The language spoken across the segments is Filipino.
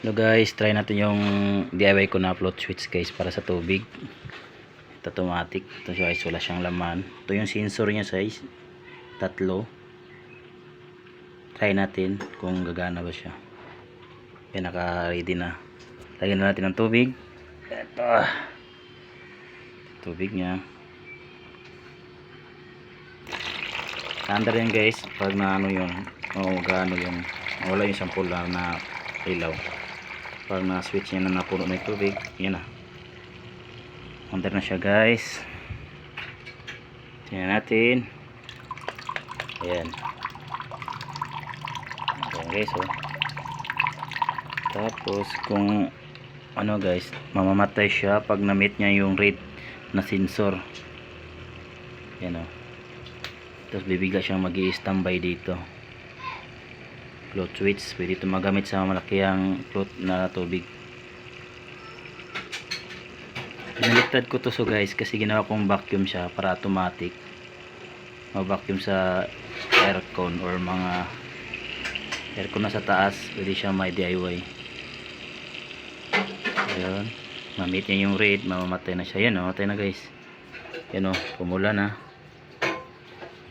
Hello guys, try natin yung DIY ko na float switch guys para sa tubig. Ito automatic. Ito guys, wala siyang laman. Ito yung sensor niya size. Tatlo. Try natin kung gagana ba siya. Yan, naka-ready na. Lagyan na natin ng tubig. Ito. Tubig niya. Under yan guys. Pag na ano yung gano yung wala yung sampol na ilaw. Pag na switch niya na napuno na yung tubig, yan na. Under na siya guys. Tingnan natin. Ayan. Ayan guys, oh. Tapos kung ano guys, mamamatay siya pag na-meet niya yung rate na sensor. Yan, oh. Tapos bibigla siyang magi-standby dito. Float switch, pwede ito magamit sa malakihang float na tubig. Pinaliktad ko to so guys kasi ginawa kong vacuum siya para automatic ma-vacuum sa aircon or mga aircon na sa taas. Pwede siya may DIY. Ayun, ma-meet niya yung rate, mamamatay na siya. Yan, oh, matay na guys. Yan, oh, pumula na.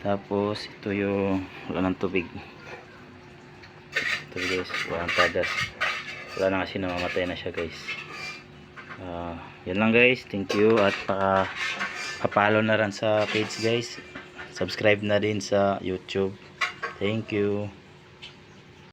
Tapos ito yung wala ng tubig. Ito guys, walang tadas. Wala na kasi, namamatay na siya guys. Yan lang guys, thank you. At pa-follow na rin sa page guys. Subscribe na din sa YouTube. Thank you.